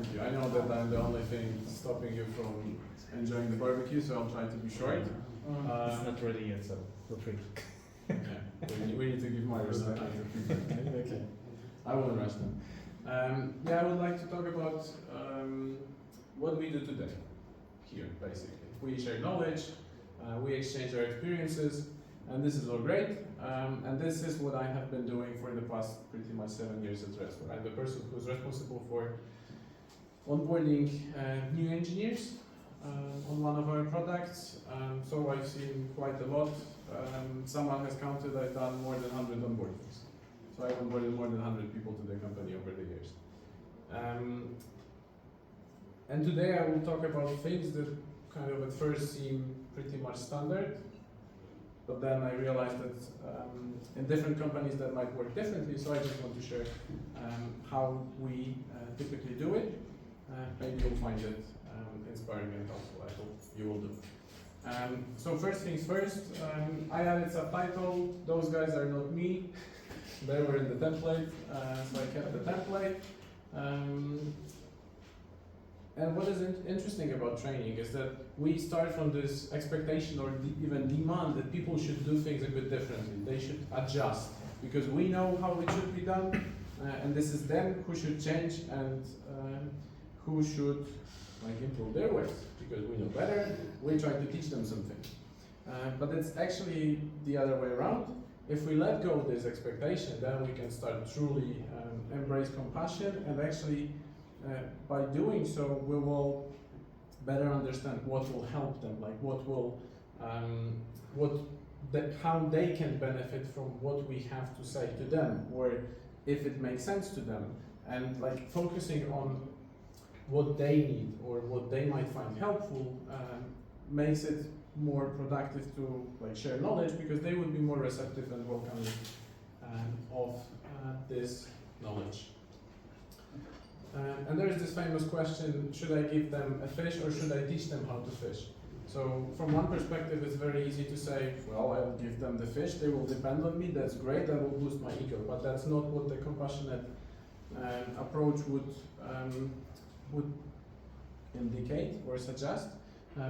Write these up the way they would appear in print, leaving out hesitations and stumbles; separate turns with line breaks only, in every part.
Thank you. I know that I'm the only thing stopping you from enjoying the barbecue, so I'll try to be short.
It's not ready yet, so feel free.
Okay. We need to give my respect to people. Okay. I won't rush them. Yeah, I would like to talk about what we do today here, basically. We share knowledge, we exchange our experiences, and this is all great. And this is what I have been doing for the past pretty much 7 years at Respo. I'm the person who's responsible for onboarding new engineers on one of our products. So I've seen quite a lot. Someone has counted I've done more than 100 onboardings. So I've onboarded more than 100 people to the company over the years. And today I will talk about things that kind of at first seem pretty much standard, but then I realized that in different companies that might work differently, so I just want to share how we typically do it. Maybe you'll find it inspiring and helpful. I hope you will do. So first things first, I added subtitle. Those guys are not me. They were in the template, so I kept the template. And what is interesting about training is that we start from this expectation or even demand that people should do things a bit differently. They should adjust because we know how it should be done, and this is them who should change and who should improve their ways because we know better. We try to teach them something, but it's actually the other way around. If we let go of this expectation, then we can start truly embrace compassion, and actually by doing so, we will better understand what will help them, like what will, how they can benefit from what we have to say to them, or if it makes sense to them, and like focusing on what they need or what they might find helpful makes it more productive to like share knowledge because they would be more receptive and welcoming of this knowledge. And there is this famous question, should I give them a fish or should I teach them how to fish? So from one perspective, it's very easy to say, well, I will give them the fish, they will depend on me, that's great, that will boost my ego. But that's not what the compassionate approach would indicate or suggest,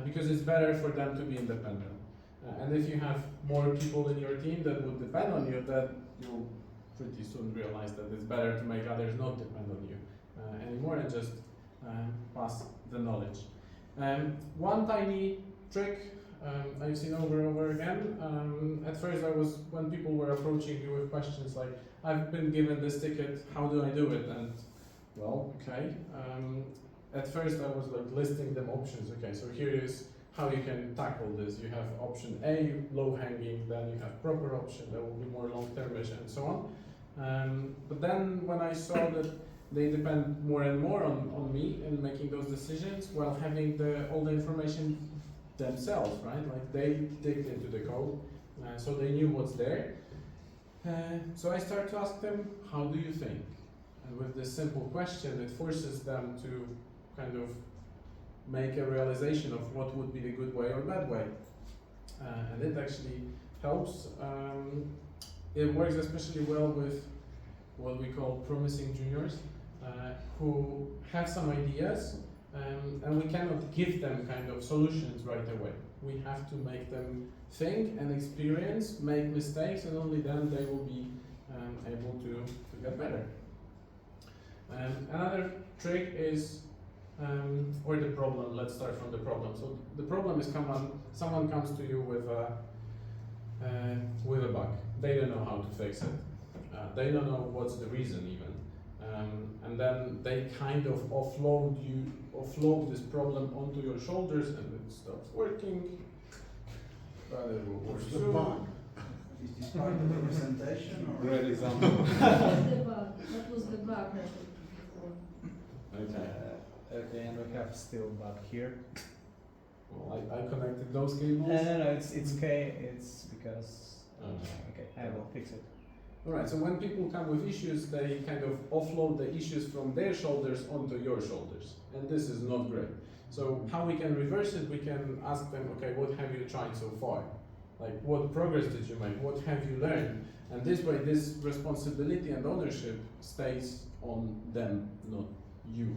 because it's better for them to be independent. And if you have more people in your team that would depend on you, then you'll pretty soon realize that it's better to make others not depend on you anymore and just pass the knowledge. One tiny trick I've seen over and over again. At first when people were approaching you with questions like, I've been given this ticket, how do I do it? And well, okay. At first I was like listing them options. Okay, so here is how you can tackle this. You have option A, low hanging, then you have proper option that will be more long-termish and so on. But then when I saw that they depend more and more on me in making those decisions while having all the information themselves, right? Like they digged into the code, so they knew what's there. So I started to ask them, how do you think? And with this simple question, it forces them to kind of make a realization of what would be the good way or bad way. And it actually helps. It works especially well with what we call promising juniors, who have some ideas, and we cannot give them kind of solutions right away. We have to make them think and experience, make mistakes, and only then they will be able to get better. Another trick is, or the problem, let's start from the problem. So the problem is someone comes to you with a bug. They don't know how to fix it. They don't know what's the reason even. And then they kind of offload this problem onto your shoulders and it stops working. But it will work soon.
Is this part of the presentation or?
Great example.
What was the bug?
Okay.
Okay, and we have still bug here.
Well, I connected those cables.
No, it's okay. It's because okay, I will fix it.
Alright, so when people come with issues, they kind of offload the issues from their shoulders onto your shoulders. And this is not great. So how we can reverse it, we can ask them, okay, what have you tried so far? Like, what progress did you make? What have you learned? And this way, this responsibility and ownership stays on them, not you.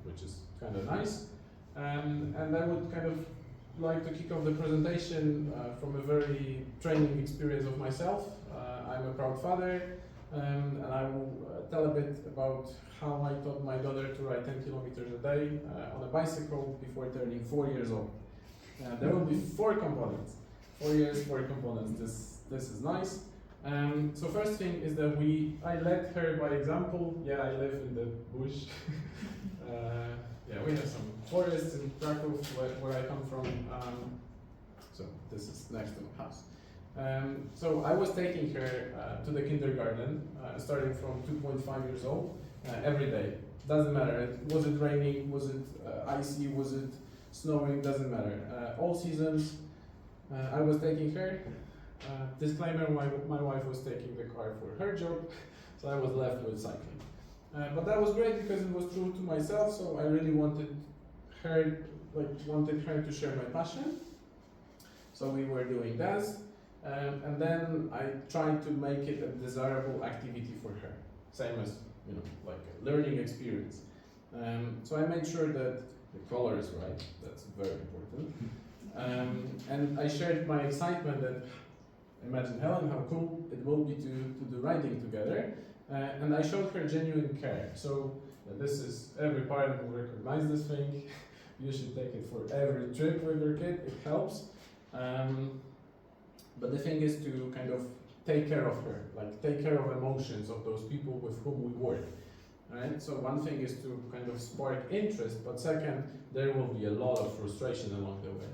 which is kind of nice. And I would kind of like to kick off the presentation from a very training experience of myself. I'm a proud father, and I will tell a bit about how I taught my daughter to ride 10 kilometers a day on a bicycle before turning 4 years old. There will be 4 components. 4 years, 4 components. This is nice. So first thing is that I led her by example. Yeah, I live in the bush. Yeah, we have some forests in Krakow, where I come from. So this is next to my house. So I was taking her to the kindergarten, starting from 2.5 years old, every day. Doesn't matter. Was it raining? Was it icy? Was it snowing? Doesn't matter. All seasons, I was taking her. Disclaimer: my wife was taking the car for her job, so I was left with cycling. But that was great because it was true to myself. So I really wanted her to share my passion. So we were doing that. And then I tried to make it a desirable activity for her, same as like a learning experience. So I made sure that the color is right. That's very important. And I shared my excitement that imagine Helen, how cool it will be to do riding together. And I showed her genuine care. So this is every parent will recognize this thing. You should take it for every trip with your kid. It helps. But the thing is to kind of take care of her, like take care of emotions of those people with whom we work, right? So one thing is to kind of spark interest, but second, there will be a lot of frustration along the way.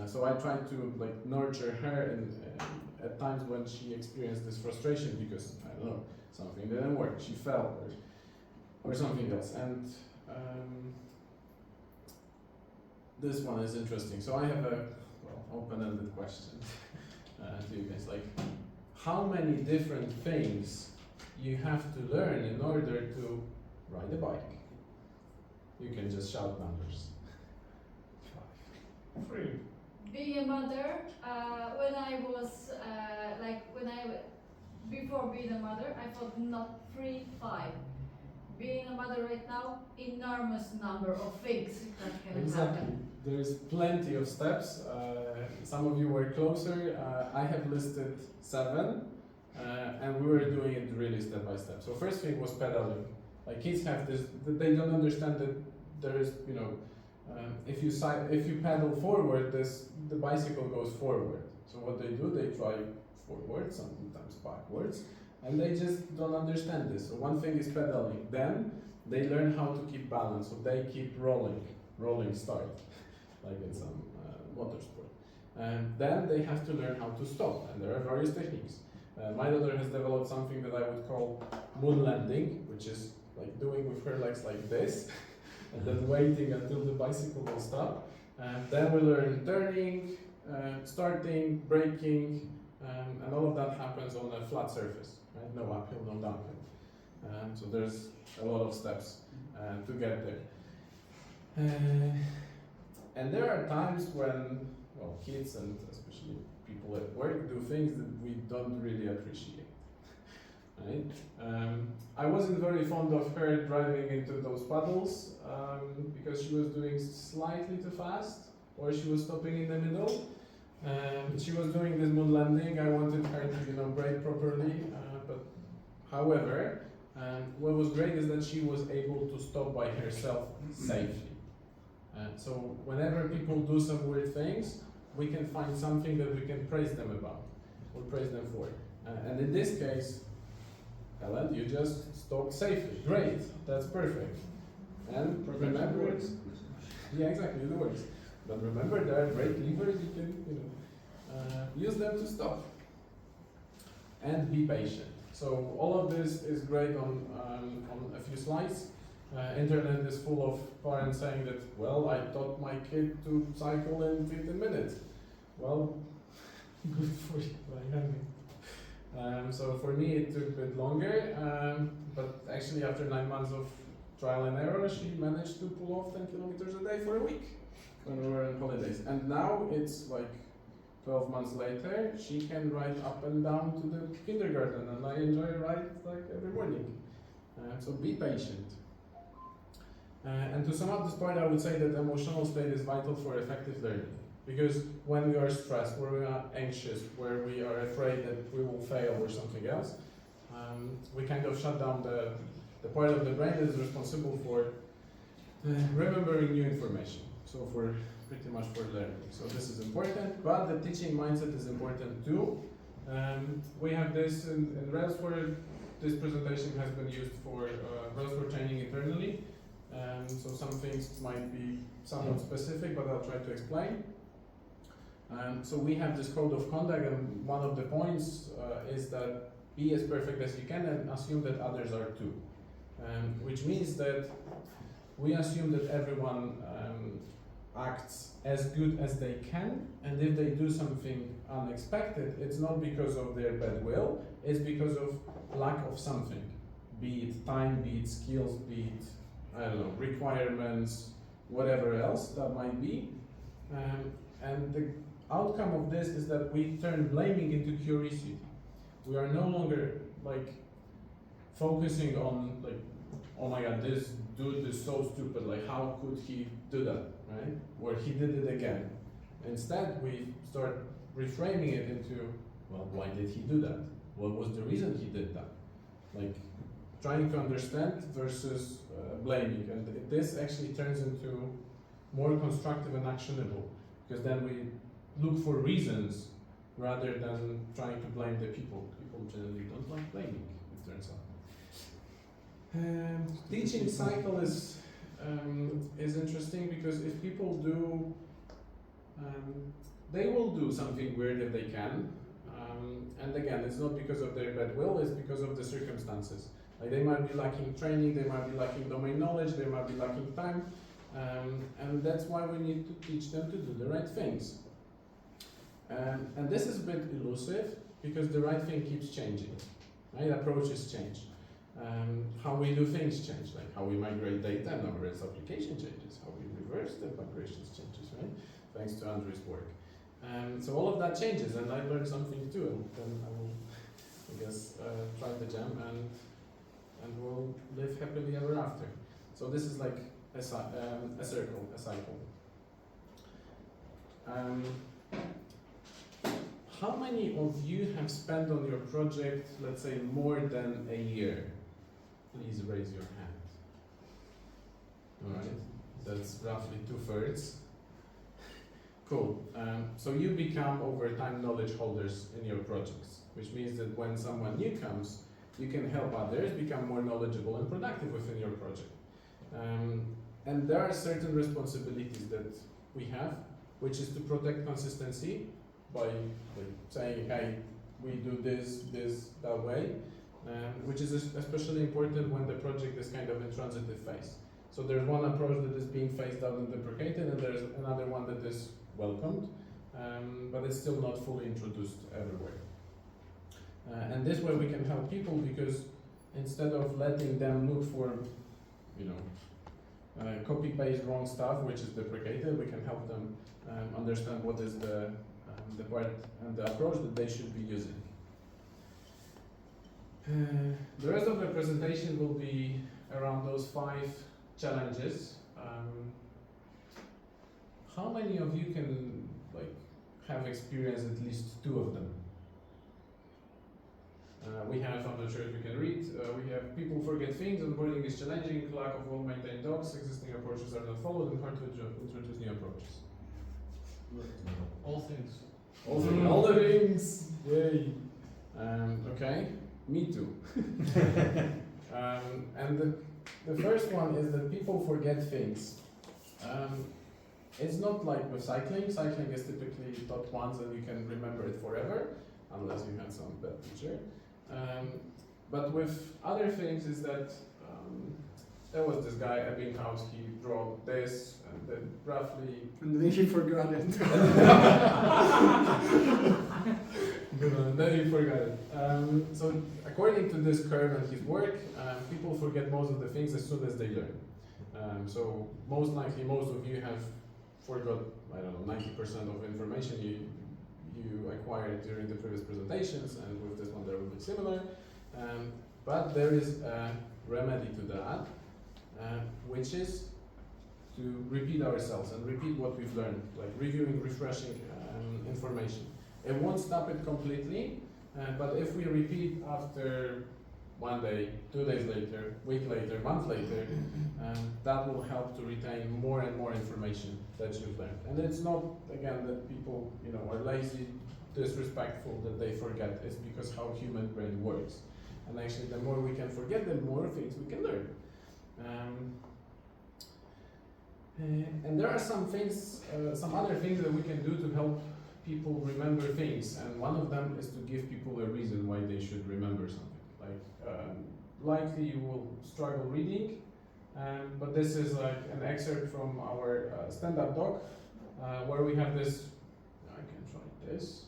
So I tried to like nurture her at times when she experienced this frustration because, I don't know, something didn't work, she fell or something else. And this one is interesting. So I have a open-ended question. To you guys, like, how many different things you have to learn in order to ride a bike? You can just shout numbers. 3.
Being a mother, when I was before being a mother, I thought not 3, 5. Being a mother right now, enormous number of things that can happen.
There's plenty of steps. Some of you were closer. I have listed 7, and we were doing it really step by step. So first thing was pedaling. Like kids have this, they don't understand that there is, if you pedal forward, the bicycle goes forward. So what they do, they try forward, sometimes backwards, and they just don't understand this. So one thing is pedaling. Then they learn how to keep balance. So they keep rolling start, like in some motorsport. And then they have to learn how to stop, and there are various techniques. My daughter has developed something that I would call moon landing, which is like doing with her legs like this, and then waiting until the bicycle will stop. And then we learn turning, starting, braking, and all of that happens on a flat surface, right? No uphill, no downhill. So there's a lot of steps to get there. And there are times when, kids and especially people at work do things that we don't really appreciate, right? I wasn't very fond of her driving into those puddles because she was doing slightly too fast, or she was stopping in the middle. She was doing this moon landing. I wanted her to, brake properly, but however, what was great is that she was able to stop by herself safely. So whenever people do some weird things, we can find something that we can praise them about, or praise them for. And in this case, Helen, you just stopped safely. Great, that's perfect. And remember, yeah, exactly, it works. But remember, there are brake levers. You can, use them to stop. And be patient. So all of this is great on a few slides. Internet is full of parents saying that, well, I taught my kid to cycle in 15 minutes. Well, good for you, so for me it took a bit longer, but actually after 9 months of trial and error, she managed to pull off 10 kilometers a day for a week when we were on holidays. And now it's like 12 months later, she can ride up and down to the kindergarten, and I enjoy a ride like every morning. So be patient. And to sum up this part, I would say that emotional state is vital for effective learning. Because when we are stressed, where we are anxious, where we are afraid that we will fail or something else, we kind of shut down the part of the brain that is responsible for remembering new information. So for pretty much for learning. So this is important, but the teaching mindset is important too. We have this in Rails where this presentation has been used for Rails for training internally. So some things might be somewhat specific, but I'll try to explain. So we have this code of conduct, and one of the points is that be as perfect as you can and assume that others are too. Which means that we assume that everyone acts as good as they can, and if they do something unexpected, it's not because of their bad will, it's because of lack of something. Be it time, be it skills, be it, I don't know, requirements, whatever else that might be. And the outcome of this is that we turn blaming into curiosity. We are no longer like focusing on like, oh my god, this dude is so stupid, like how could he do that, right? Or he did it again. Instead, we start reframing it into, well, why did he do that? What was the reason he did that? Like trying to understand versus blaming, and this actually turns into more constructive and actionable, because then we look for reasons rather than trying to blame the people. People generally don't like blaming, it turns out. Teaching cycle is interesting because if people do, they will do something weird if they can. And again, it's not because of their bad will, it's because of the circumstances. Like they might be lacking training, they might be lacking domain knowledge, they might be lacking time. And that's why we need to teach them to do the right things. And this is a bit elusive because the right thing keeps changing, right? Approaches change. How we do things change, like how we migrate data and our Rails application changes, how we reverse the migrations changes, right? Thanks to Andrew's work. So all of that changes, and I learned something too, and then I will, I guess, try the jam and we'll live happily ever after. So this is like a circle, a cycle. How many of you have spent on your project, let's say, more than a year? Please raise your hand. Alright, that's roughly 2/3. Cool. So you become over time knowledge holders in your projects, which means that when someone new comes, you can help others become more knowledgeable and productive within your project. And there are certain responsibilities that we have, which is to protect consistency by saying, hey, we do this, that way, which is especially important when the project is kind of in transitive phase. So there's one approach that is being phased out and deprecated, and there's another one that is welcomed, but it's still not fully introduced everywhere. And this way we can help people, because instead of letting them look for, copy-paste wrong stuff, which is deprecated, we can help them understand what is the part and the approach that they should be using. The rest of the presentation will be around those 5 challenges. How many of you can have experienced at least 2 of them? We have, I'm not sure if you can read, we have people forget things, onboarding is challenging, lack of well-maintained docs, existing approaches are not followed, and hard to introduce new approaches.
All things.
All the things! Yay! Okay, me too. And the first one is that people forget things. It's not like with cycling. Cycling is typically taught once and you can remember it forever, unless you had some bad teacher. But with other things is that there was this guy at Ebbinghaus, he drew this, and then roughly...
And then he forgot it.
And then he forgot it. So according to this curve and his work, people forget most of the things as soon as they learn. So most likely most of you have forgot, I don't know, 90% of information you acquired during the previous presentations, and with this one they will be similar. But there is a remedy to that, which is to repeat ourselves and repeat what we've learned, like reviewing, refreshing information. It won't stop it completely, but if we repeat after 1 day, 2 days later, week later, month later, that will help to retain more and more information that you've learned. And it's not, again, that people, are lazy, disrespectful, that they forget. It's because how human brain works. And actually, the more we can forget, the more things we can learn. And there are some things, some other things that we can do to help people remember things. And one of them is to give people a reason why they should remember something. Likely you will struggle reading, but this is like an excerpt from our stand-up doc, where we have this, I can try this,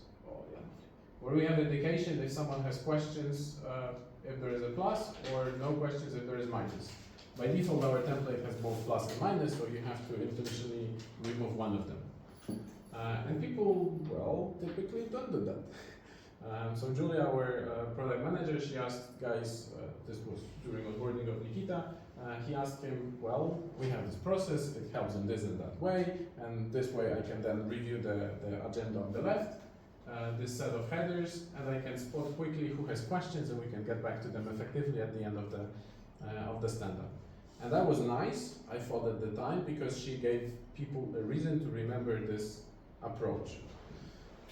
where we have indication if someone has questions, if there is a plus, or no questions if there is minus. By default, our template has both plus and minus, so you have to intentionally remove one of them. And people, typically don't do that. So Julia, our product manager, she asked guys, this was during onboarding of Nikita, he asked him, we have this process, it helps in this and that way, and this way I can then review the agenda on the left, this set of headers, and I can spot quickly who has questions, and we can get back to them effectively at the end of the stand-up. And that was nice, I thought at the time, because she gave people a reason to remember this approach.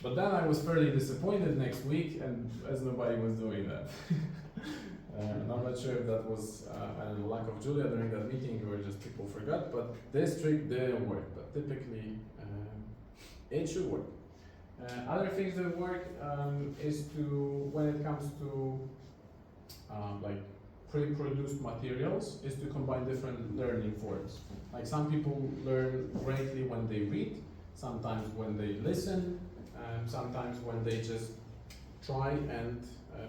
But then I was fairly disappointed next week, and as nobody was doing that. And I'm not sure if that was a lack of Julia during that meeting or just people forgot, but this trick didn't work, but typically it should work. Other things that work is to, when it comes to pre-produced materials, is to combine different learning forms. Like some people learn greatly when they read, sometimes when they listen, sometimes when they just try and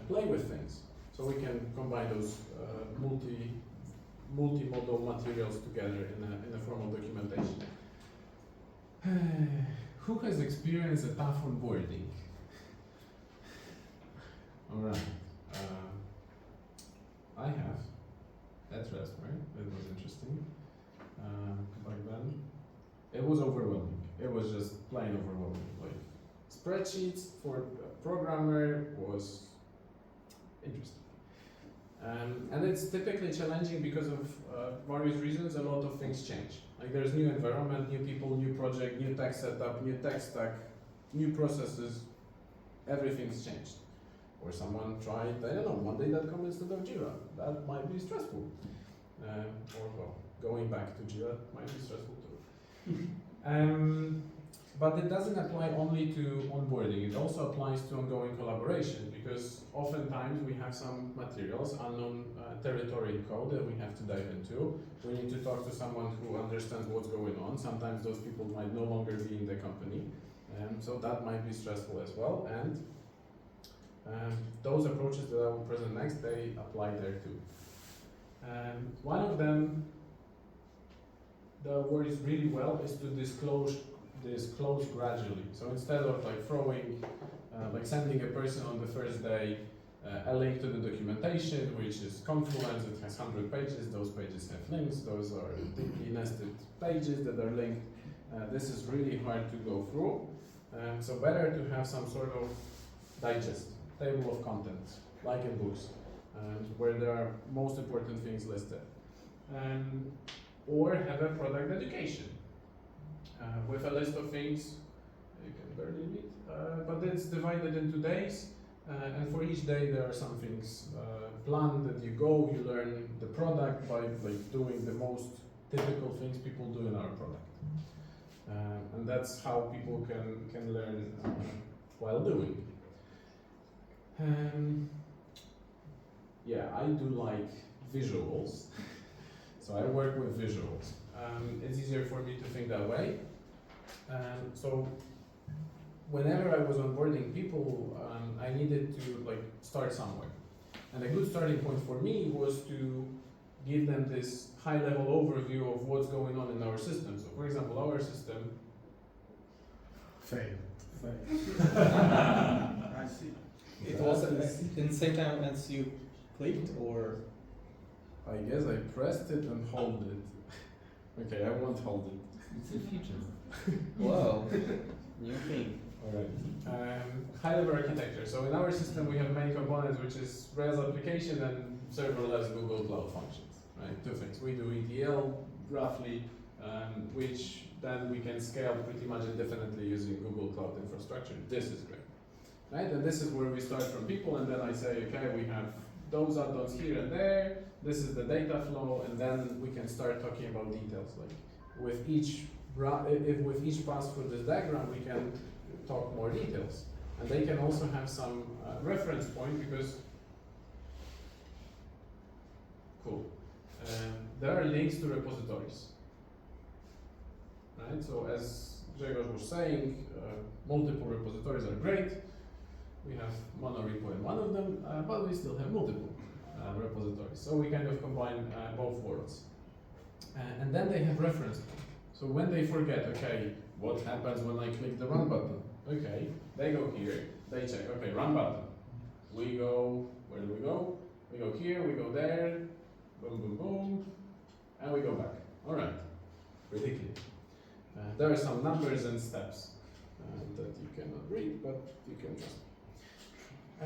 play with things. So we can combine those multimodal materials together in a form of documentation. Who has experienced a tough onboarding? All right. I have. At Raspberry. It was interesting. Back then, it was overwhelming. It was just plain overwhelming. Like spreadsheets for a programmer was interesting. And it's typically challenging because of various reasons. A lot of things change. Like there's new environment, new people, new project, new tech setup, new tech stack, new processes. Everything's changed. Or someone tried, I don't know, Monday.com instead of Jira. That might be stressful. Going back to Jira might be stressful too. But it doesn't apply only to onboarding, it also applies to ongoing collaboration, because oftentimes we have some materials, unknown territory in code that we have to dive into. We need to talk to someone who understands what's going on. Sometimes those people might no longer be in the company, so that might be stressful as well. And those approaches that I will present next, they apply there too. One of them that works really well is to disclose gradually. So instead of throwing, sending a person on the first day a link to the documentation, which is Confluence, it has 100 pages, those pages have links, those are deeply nested pages that are linked. This is really hard to go through, so better to have some sort of digest, table of contents, like in books, where there are most important things listed. Or have a product education with a list of things you can barely read, but it's divided into days, and for each day there are some things planned that you go, you learn the product by doing the most typical things people do in our product. And that's how people can learn while doing. Yeah, I do like visuals, so I work with visuals. It's easier for me to think that way. So whenever I was onboarding people, I needed to start somewhere. And a good starting point for me was to give them this high-level overview of what's going on in our system. So for example, our system
Fail.
I see.
It was in the same time as you clicked, or
I guess I pressed it and hold it. Okay, I won't hold it.
It's a feature.
Whoa, new thing.
Alright. High level architecture. So in our system we have main components, which is Rails application and serverless Google Cloud Functions. Right? Two things. We do ETL roughly, which then we can scale pretty much indefinitely using Google Cloud infrastructure. This is great. Right? And this is where we start from people, and then I say, okay, we have those add-ons here and there. This is the data flow, and then we can start talking about details. Like with each with each pass through this diagram, we can talk more details, and they can also have some reference point because cool. There are links to repositories, right? So as Grzegorz was saying, multiple repositories are great. We have monorepo in one of them, but we still have multiple repositories. So we kind of combine both worlds. And then they have reference point. So when they forget, okay, what happens when I click the run button? Okay, they go here, they check, okay, run button. We go, where do we go? We go here, we go there, boom, boom, boom, and we go back. All right, pretty clear. There are some numbers and steps that you cannot read, but you can trust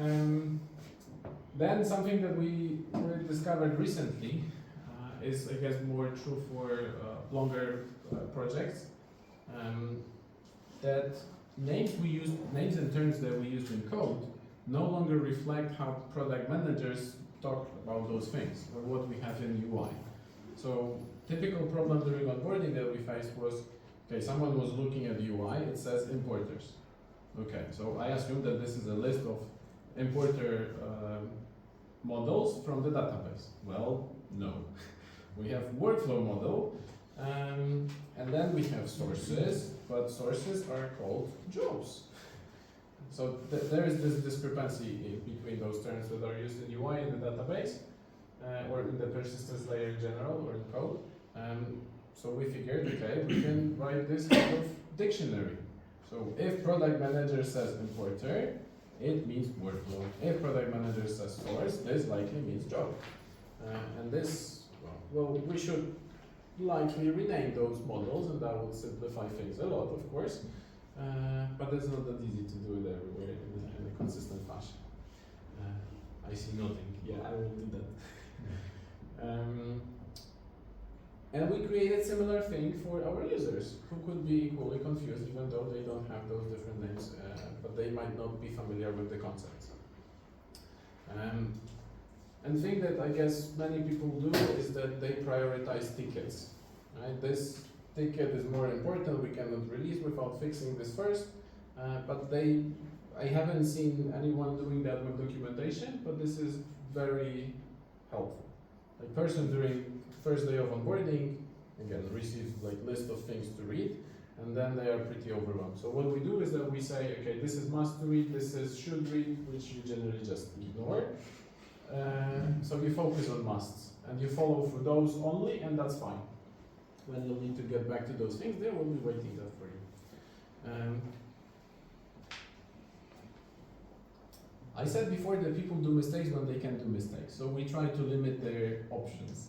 me. Then something that we discovered recently is, I guess, more true for longer projects. That names and terms that we use in code no longer reflect how product managers talk about those things or what we have in UI. So typical problem during onboarding that we faced was, okay, someone was looking at UI, it says importers. Okay, so I assume that this is a list of importer models from the database. Well, no. We have workflow model, and then we have sources, but sources are called jobs. So there is this discrepancy between those terms that are used in UI in the database, or in the persistence layer in general, or in code. So we figured, okay, we can write this kind of dictionary. So if product manager says importer, it means workflow. If product manager says source, this likely means job. And this, well, we should likely rename those models, and that would simplify things a lot, of course. But it's not that easy to do it everywhere in a consistent fashion. I see nothing. Yeah, I will do that. And we created similar thing for our users, who could be equally confused, even though they don't have those different names, but they might not be familiar with the concepts. And thing that I guess many people do is that they prioritize tickets. Right? This ticket is more important, we cannot release without fixing this first, but I haven't seen anyone doing that with documentation, but this is very helpful. A person during first day of onboarding, again, receives like list of things to read, and then they are pretty overwhelmed. So what we do is that we say, okay, this is must read, this is should read, which you generally just ignore. So you focus on musts, and you follow through those only, and that's fine. When you'll need to get back to those things, they will be waiting there for you. I said before that people do mistakes when they can do mistakes, so we try to limit their options.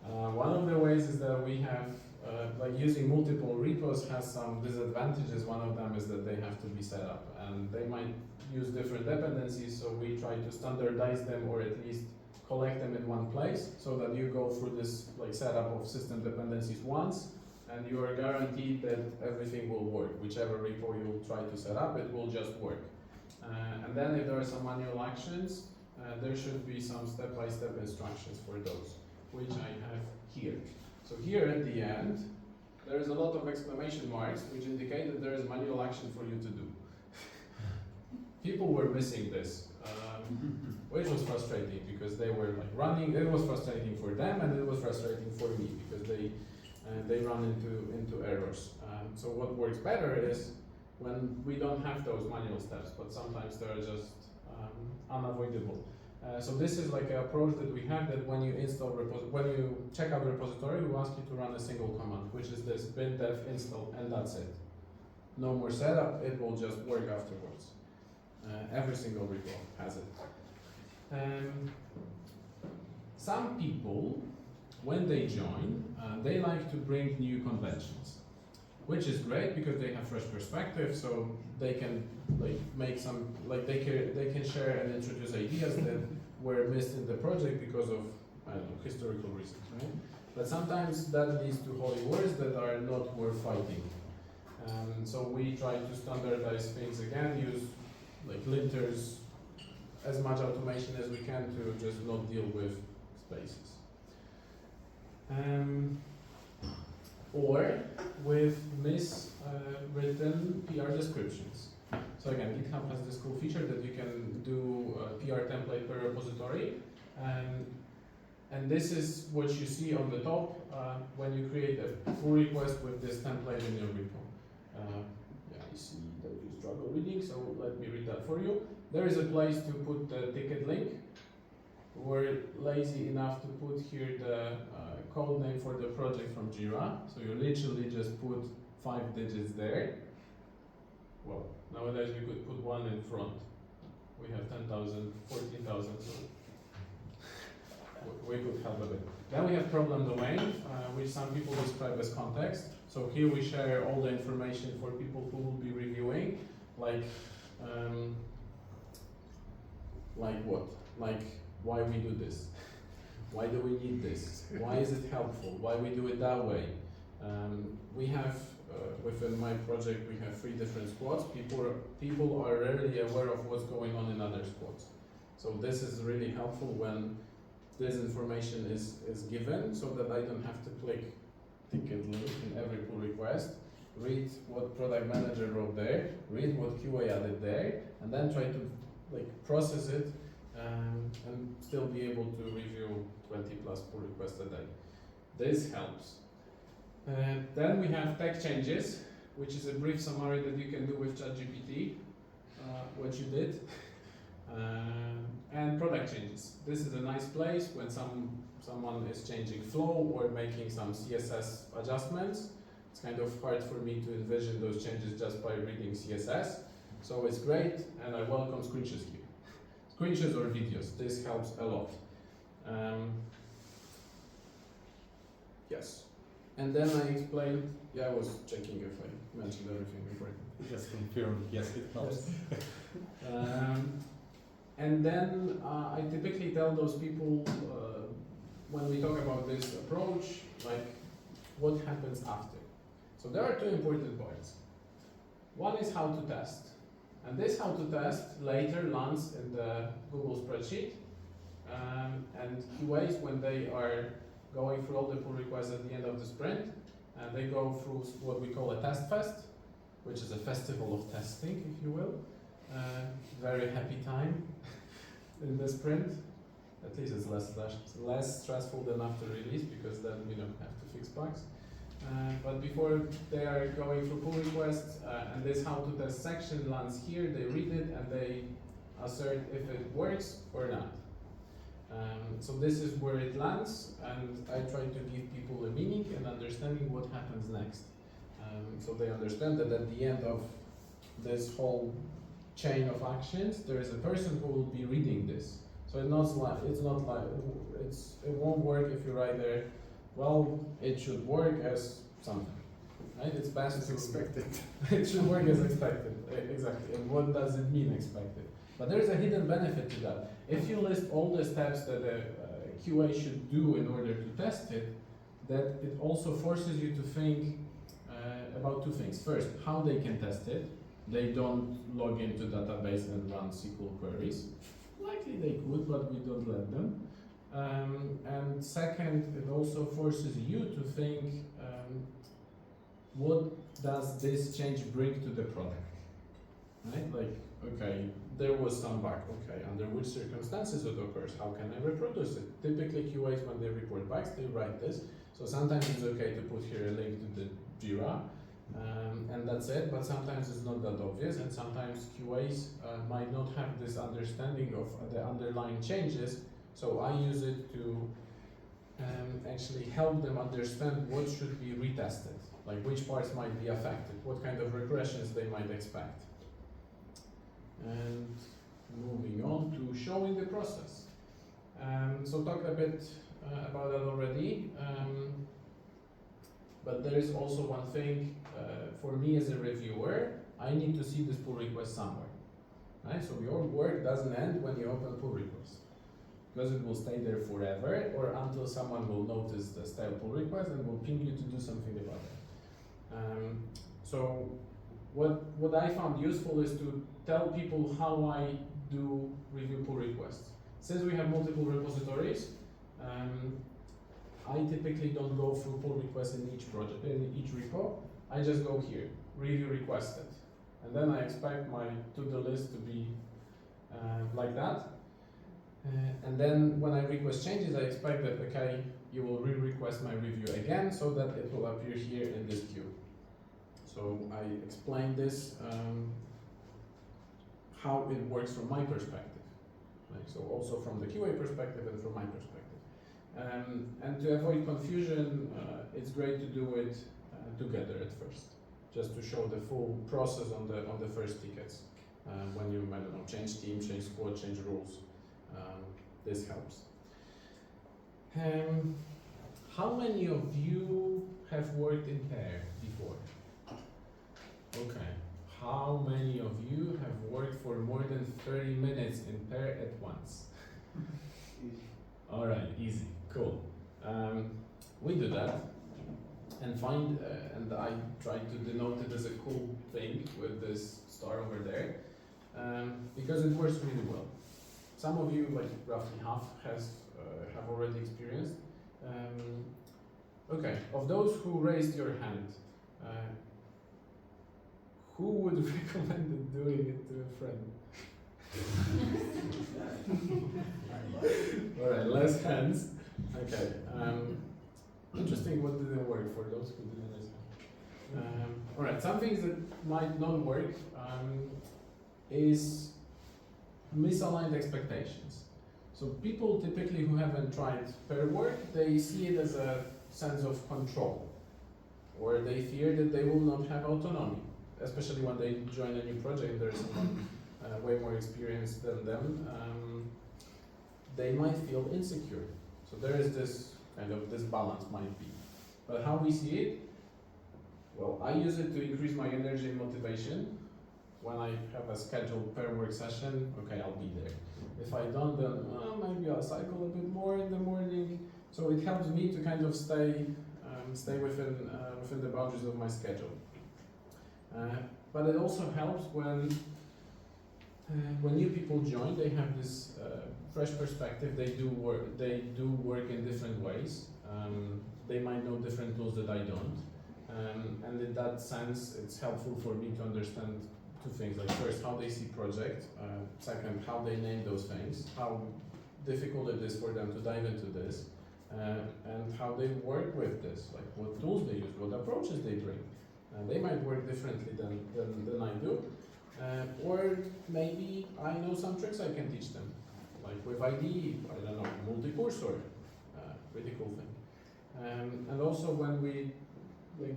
One of the ways is that we have, like using multiple repos has some disadvantages. One of them is that they have to be set up, and they might use different dependencies, so we try to standardize them, or at least collect them in one place, so that you go through this like setup of system dependencies once, and you are guaranteed that everything will work. Whichever repo you try to set up, it will just work. And then if there are some manual actions, there should be some step-by-step instructions for those, which I have here. So here at the end, there is a lot of exclamation marks, which indicate that there is manual action for you to do. People were missing this, which was frustrating because they were like running. It was frustrating for them, and it was frustrating for me because they run into errors. So what works better is when we don't have those manual steps, but sometimes they're just unavoidable. So this is like an approach that we have, that when you install when you check out the repository, we ask you to run a single command, which is this bin dev install, and that's it. No more setup, it will just work afterwards. Every single repo has it. Some people, when they join, they like to bring new conventions, which is great because they have fresh perspective, so they can like make some like they can share and introduce ideas that were missed in the project because of I don't know historical reasons, right? But sometimes that leads to holy wars that are not worth fighting. So we try to standardize things again, use like linters, as much automation as we can to just not deal with spaces. Or with miswritten PR descriptions. So again, GitHub has this cool feature that you can do a PR template per repository. And this is what you see on the top when you create a pull request with this template in your repo. Yeah, I see that you struggle reading, so let me read that for you. There is a place to put the ticket link. We're lazy enough to put here the code name for the project from Jira. So you literally just put 5 digits there. Well, nowadays we could put 1 in front. We have 10,000, 14,000, so we could help a bit. Then we have problem domain, which some people describe as context. So here we share all the information for people who will be reviewing, like what? Like why we do this? Why do we need this? Why is it helpful? Why we do it that way? We have within my project we have 3 different squads. People are rarely aware of what's going on in other squads. So this is really helpful when this information is given, so that I don't have to click ticket link in every pull request, read what product manager wrote there, read what QA added there, and then try to like process it and still be able to review 20 plus pull requests a day. This helps. Then we have tag changes, which is a brief summary that you can do with ChatGPT, what you did. And product changes. This is a nice place when someone is changing flow or making some CSS adjustments. It's kind of hard for me to envision those changes just by reading CSS. So it's great, and I welcome screenshots here. Screenshots or videos, this helps a lot. Yes. And then I explained, yeah, I was checking if I mentioned everything before.
Just confirm, yes, it helps.
And then I typically tell those people when we talk about this approach, like what happens after. So there are 2 important parts. One is how to test. And this how to test later lands in the Google spreadsheet. And QAs, when they are going through all the pull requests at the end of the sprint, and they go through what we call a test fest, which is a festival of testing, if you will. Very happy time in the sprint. At least it's less stressful than after release, because then we don't have to fix bugs. But before they are going through pull requests, and this how to test section lands here, they read it and they assert if it works or not. So this is where it lands, and I try to give people a meaning and understanding what happens next. So they understand that at the end of this whole chain of actions, there is a person who will be reading this. So it won't work if you write there, well, it should work as something, right? It's best
As expected.
It should work as expected, exactly. And what does it mean expected? But there is a hidden benefit to that. If you list all the steps that a QA should do in order to test it, that it also forces you to think about 2 things. First, how they can test it. They don't log into database and run SQL queries. Likely they could, but we don't let them. And second, it also forces you to think, what does this change bring to the product? Right? Like, okay, there was some bug. Okay, under which circumstances it occurs? How can I reproduce it? Typically QAs, when they report bugs, they write this. So sometimes it's okay to put here a link to the Jira, and that's it, but sometimes it's not that obvious, and sometimes QAs might not have this understanding of the underlying changes, so I use it to actually help them understand what should be retested, like which parts might be affected, what kind of regressions they might expect. And moving on to showing the process. So talked a bit about that already. But there is also one thing for me as a reviewer, I need to see this pull request somewhere. Right? So your work doesn't end when you open pull request, because it will stay there forever or until someone will notice the stale pull request and will ping you to do something about it. So what I found useful is to tell people how I do review pull requests. Since we have multiple repositories, I typically don't go through pull requests in each project, in each repo. I just go here, review requested. And then I expect my to-do list to be like that. And then when I request changes, I expect that, okay, you will re-request my review again so that it will appear here in this queue. So I explained this, how it works from my perspective. Right? So also from the QA perspective and from my perspective. And to avoid confusion, it's great to do it together at first, just to show the full process on the first tickets. When you, I don't know, change team, change squad, change rules, this helps. How many of you have worked in pair before? Okay. How many of you have worked for more than 30 minutes in pair at once? All right, easy, cool. We do that and find, and I try to denote it as a cool thing with this star over there, because it works really well. Some of you, like roughly half, have already experienced. Okay, of those who raised your hand, who would recommend doing it to a friend? All right, less hands. Okay. Interesting. What didn't work for those who didn't raise hands? All right. Some things that might not work is misaligned expectations. So people typically who haven't tried pair work, they see it as a sense of control, or they fear that they will not have autonomy, especially when they join a new project. There is someone way more experienced than them. They might feel insecure. So there is this kind of balance might be. But how we see it? Well, I use it to increase my energy and motivation. When I have a scheduled pair work session, okay, I'll be there. If I don't, then maybe I'll cycle a bit more in the morning. So it helps me to kind of stay within the boundaries of my schedule. But it also helps when new people join. They have this fresh perspective. They do work in different ways. They might know different tools that I don't. And in that sense, it's helpful for me to understand two things. Like first, how they see project. Second, how they name those things. How difficult it is for them to dive into this. And how they work with this. Like what tools they use, what approaches they bring. They might work differently than I do. Or maybe I know some tricks I can teach them. Like with IDE, I don't know, multi-cursor, pretty cool thing. And also when we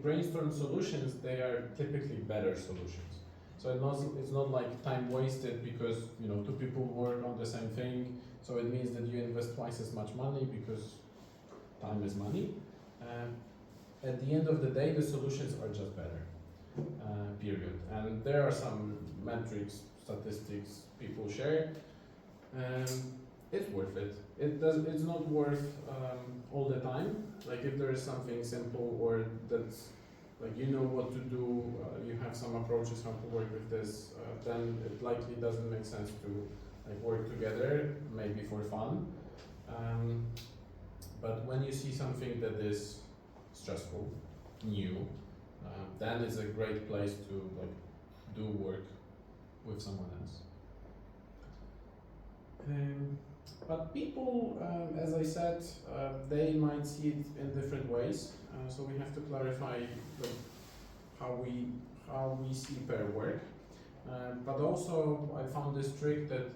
brainstorm solutions, they are typically better solutions. So it's not like time wasted because two people work on the same thing. So it means that you invest twice as much money because time is money. At the end of the day, the solutions are just better. Period. And there are some metrics, statistics people share. It's worth it. It's not worth all the time. Like if there is something simple or that's like what to do, you have some approaches how to work with this, then it likely doesn't make sense to work together, maybe for fun. But when you see something that is stressful, new, then it's a great place to do work with someone else. But people, as I said, they might see it in different ways. So we have to clarify how we see pair work. But also, I found this trick that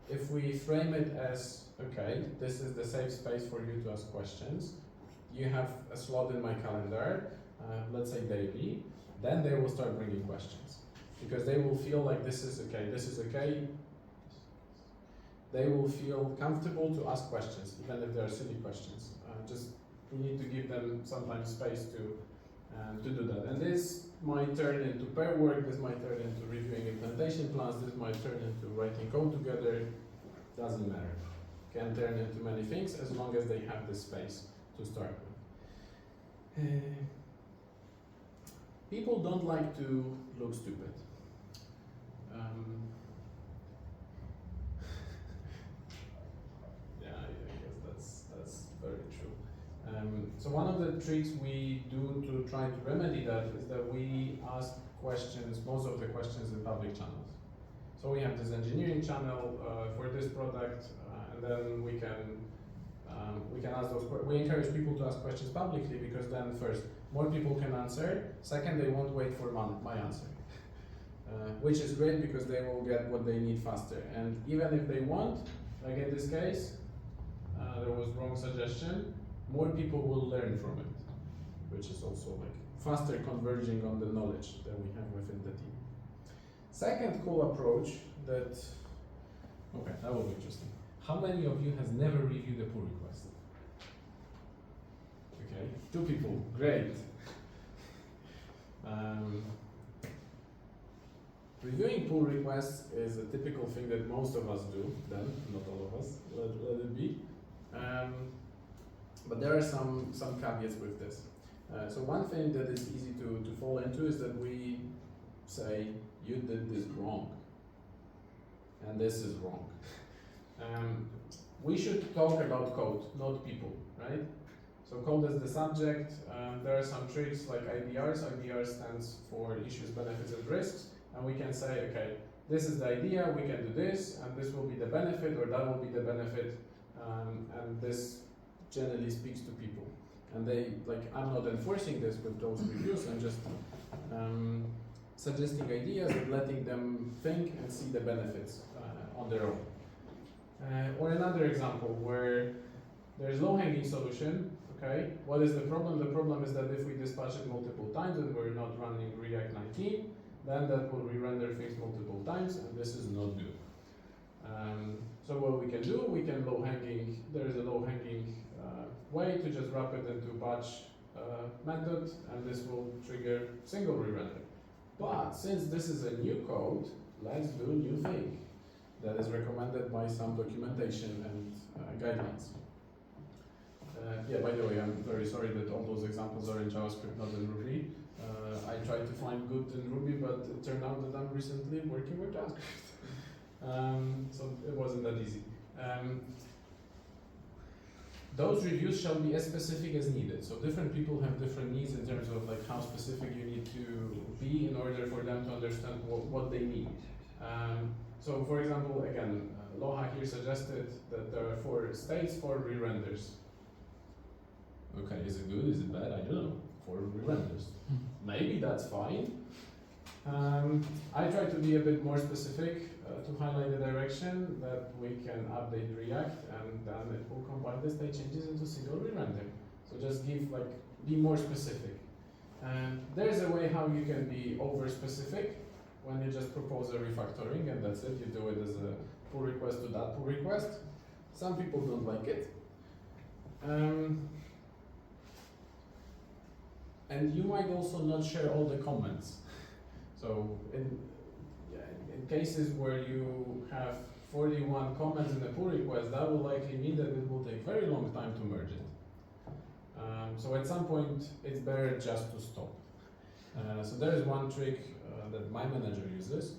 if we frame it as okay, this is the safe space for you to ask questions. You have a slot in my calendar, let's say daily, then they will start bringing questions. Because they will feel like this is okay. they will feel comfortable to ask questions, even if they are silly questions. Just we need to give them sometimes space to do that. And this might turn into pair work, this might turn into reviewing implementation plans, this might turn into writing code together, doesn't matter. Can turn into many things as long as they have the space to start with. People don't like to look stupid. Yeah, I guess that's very true. So one of the tricks we do to try to remedy that is that we ask questions, most of the questions in public channels. So we have this engineering channel for this product, and then we can ask those. We encourage people to ask questions publicly because then first, more people can answer. Second, they won't wait for my answer, which is great because they will get what they need faster. And even if they won't, like in this case, there was wrong suggestion. More people will learn from it, which is also like faster converging on the knowledge that we have within the team. Second cool approach that will be interesting.
How many of you has never reviewed a pull request?
Okay, 2 people, great. Reviewing pull requests is a typical thing that most of us do, then, not all of us, let it be. But there are some caveats with this. So one thing that is easy to fall into is that we say, you did this wrong, and this is wrong. We should talk about code, not people, right? So code is the subject. There are some tricks like IBRs. IBR stands for issues, benefits, and risks. And we can say, okay, this is the idea, we can do this, and this will be the benefit, or that will be the benefit, and this generally speaks to people. And they, like, I'm not enforcing this with those reviews, I'm just suggesting ideas and letting them think and see the benefits on their own. Or another example where there's low-hanging solution, okay? What is the problem? The problem is that if we dispatch it multiple times and we're not running React 19, then that will re-render things multiple times, and this is not good. So what we can do, there is a low-hanging way to just wrap it into batch method, and this will trigger single re-render. But since this is a new code, let's do a new thing that is recommended by some documentation and guidelines. Yeah, by the way, I'm very sorry that all those examples are in JavaScript, not in Ruby. I tried to find good in Ruby, but it turned out that I'm recently working with JavaScript. So it wasn't that easy. Those reviews shall be as specific as needed. So different people have different needs in terms of like how specific you need to be in order for them to understand what they need. So for example, again, Loha here suggested that there are 4 states for re-renders. Okay, is it good, is it bad? I don't know. 4 re-renders. Maybe that's fine. I try to be a bit more specific to highlight the direction that we can update React, and then it will combine the state changes into single re-render. So just be more specific. There's a way how you can be over specific when you just propose a refactoring, and that's it. You do it as a pull request to that pull request. Some people don't like it. And you might also not share all the comments. So in cases where you have 41 comments in a pull request, that will likely mean that it will take a very long time to merge it. So at some point, it's better just to stop. So there is one trick that my manager uses,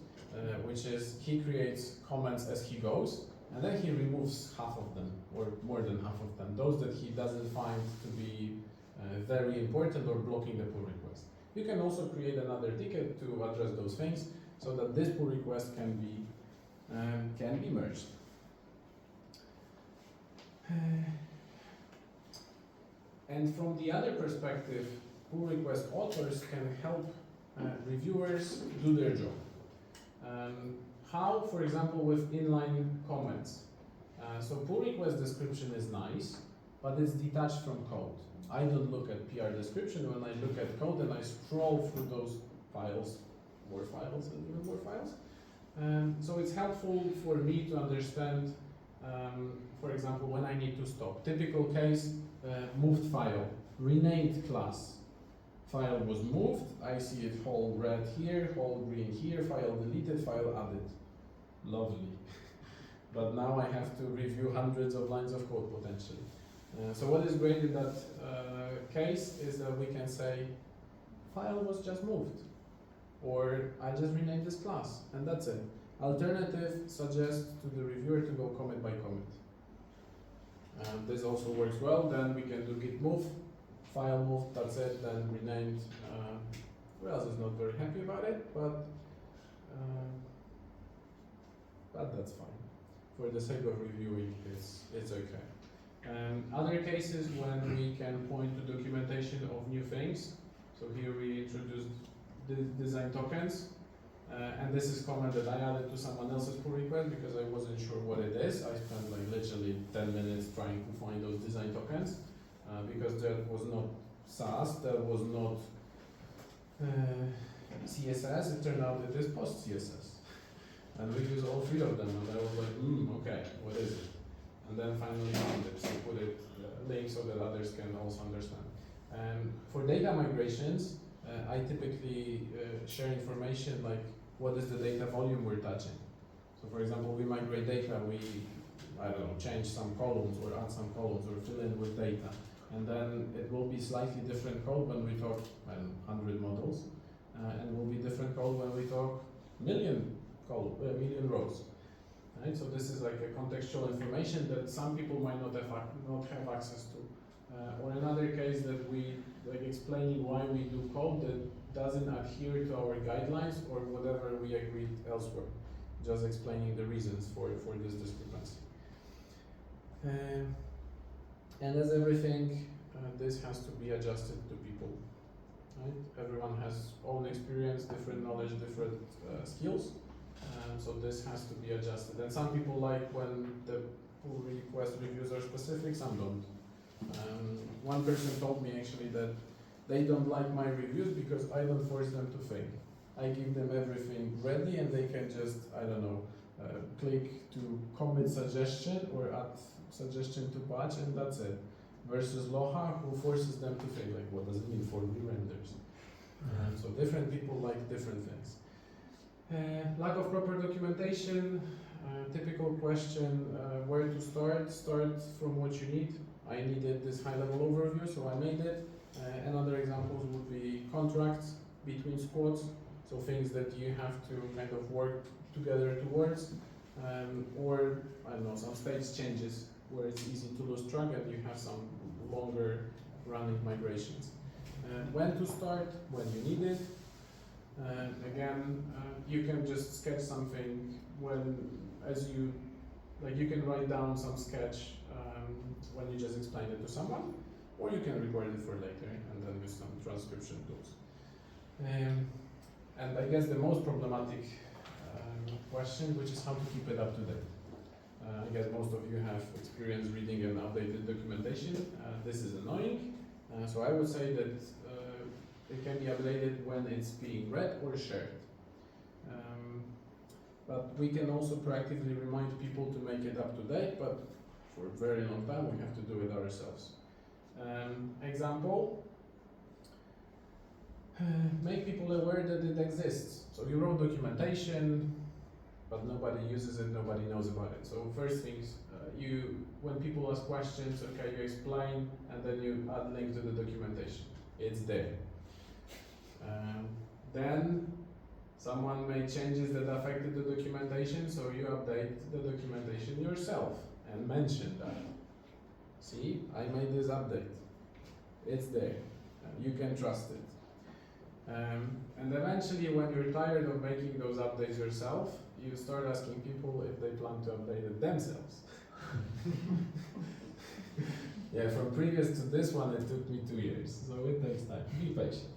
which is he creates comments as he goes, and then he removes half of them, or more than half of them, those that he doesn't find to be very important or blocking the pull request. You can also create another ticket to address those things so that this pull request can be merged. And from the other perspective, pull request authors can help reviewers do their job. How, for example, with inline comments. So pull request description is nice, but it's detached from code. I don't look at PR description when I look at code, and I scroll through those files, more files and even more files. So it's helpful for me to understand For example, when I need to stop. Typical case, moved file, renamed class. File was moved, I see it whole red here, whole green here, file deleted, file added. Lovely. But now I have to review hundreds of lines of code potentially. So what is great in that case is that we can say, file was just moved, or I just renamed this class, and that's it. Alternative, suggest to the reviewer to go comment by comment. This also works well. Then we can do git move, file moved, that's it, then renamed. Who else is not very happy about it, but that's fine. For the sake of reviewing, it's okay. Other cases when we can point to documentation of new things. So here we introduced the design tokens, and this is comment that I added to someone else's pull request because I wasn't sure what it is. I spent like literally 10 minutes trying to find those design tokens because that was not Sass, that was not CSS. It turned out it is post CSS, and we use all three of them. And I was like, okay, what is it? And then finally found it, so put it link so that others can also understand. For data migrations, I typically share information like what is the data volume we're touching. So for example, we migrate data, we, I don't know, change some columns or add some columns or fill in with data. And then it will be slightly different code when we talk 100 models, and will be different code when we talk million rows. Right? So this is like a contextual information that some people might not have access to. Or another case that we like explaining why we do code that doesn't adhere to our guidelines or whatever we agreed elsewhere. Just explaining the reasons for this discrepancy. And as everything, this has to be adjusted to people. Right? Everyone has own experience, different knowledge, different skills. So this has to be adjusted. And some people like when the pull request reviews are specific, some don't. One person told me actually that they don't like my reviews because I don't force them to think. I give them everything ready and they can just, I don't know, click to commit suggestion or add suggestion to patch and that's it. Versus Loha, who forces them to think, like, what does it mean for re-renders? So different people like different things. Lack of proper documentation, typical question, where to start? Start from what you need. I needed this high-level overview, so I made it. And other examples would be contracts between squads, so things that you have to kind of work together towards, or I don't know, some stage changes where it's easy to lose track and you have some longer running migrations. When to start, when you need it. Again, you can just sketch something you can write down some sketch when you just explain it to someone, or you can record it for later and then use some transcription tools. And I guess the most problematic question, which is how to keep it up to date. I guess most of you have experience reading an updated documentation. This is annoying, so I would say that it can be updated when it's being read or shared. But we can also proactively remind people to make it up to date, but for a very long time we have to do it ourselves. Example, make people aware that it exists. So you wrote documentation, but nobody uses it, nobody knows about it. So first things, when people ask questions, okay, you explain, and then you add link to the documentation. It's there. Then someone made changes that affected the documentation, so you update the documentation yourself and mention that. See, I made this update. It's there. You can trust it. And eventually, when you're tired of making those updates yourself, you start asking people if they plan to update it themselves. Yeah, from previous to this one, it took me 2 years, so it takes time. Be patient.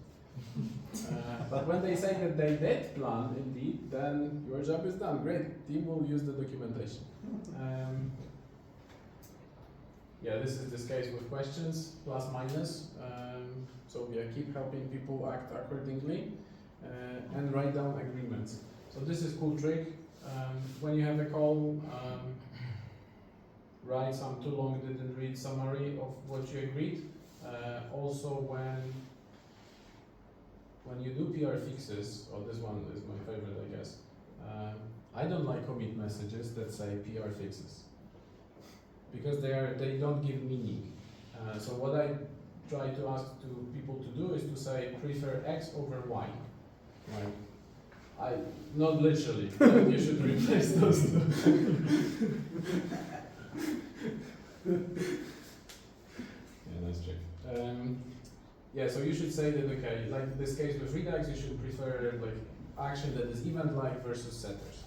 But when they say that they did plan, indeed, then your job is done. Great, team will use the documentation. Yeah, this is this case with questions, plus minus. So yeah, keep helping people act accordingly and write down agreements. So this is cool trick. When you have a call, write some too long didn't read summary of what you agreed. Also when you do PR fixes, or this one is my favorite, I guess. I don't like commit messages that say PR fixes because they don't give meaning. So what I try to ask to people to do is to say prefer X over Y. Right? Not literally. You should replace those two. Yeah, nice trick. Yeah, so you should say that, okay, like in this case with Redux, you should prefer like action that is event-like versus setters.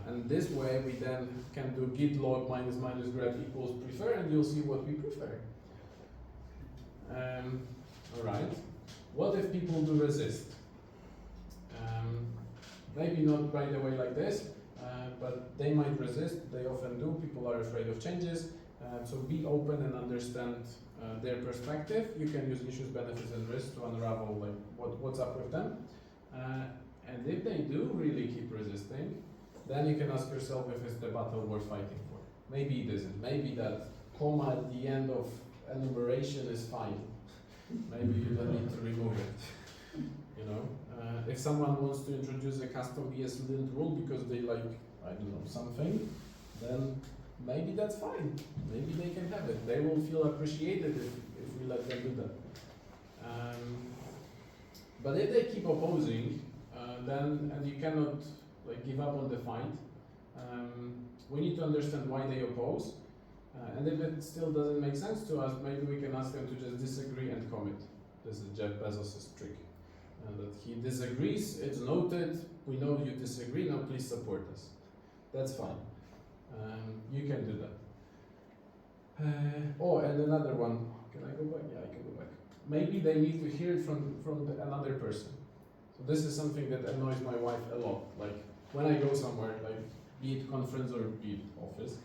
And this way we then can do git log minus minus grep equals prefer, and you'll see what we prefer. All right. What if people do resist? Maybe not right away like this, but they might resist. They often do. People are afraid of changes. So be open and understand their perspective. You can use issues, benefits, and risks to unravel like what's up with them. And if they do really keep resisting, then you can ask yourself if it's the battle worth fighting for. Maybe it isn't. Maybe that comma at the end of enumeration is fine. Maybe you don't need to remove it. You know, if someone wants to introduce a custom ESLint rule because they like, I don't know, something, then maybe that's fine. Maybe they can have it. They will feel appreciated if we let them do that. But if they keep opposing, then, and you cannot like give up on the fight, we need to understand why they oppose. And if it still doesn't make sense to us, maybe we can ask them to just disagree and commit. This is Jeff Bezos' trick. That he disagrees, it's noted, we know you disagree, now please support us. That's fine. You can do that. Oh, and another one. Can I go back? Yeah, I can go back. Maybe they need to hear it from another person. So this is something that annoys my wife a lot. Like when I go somewhere, like be it conference or be it office,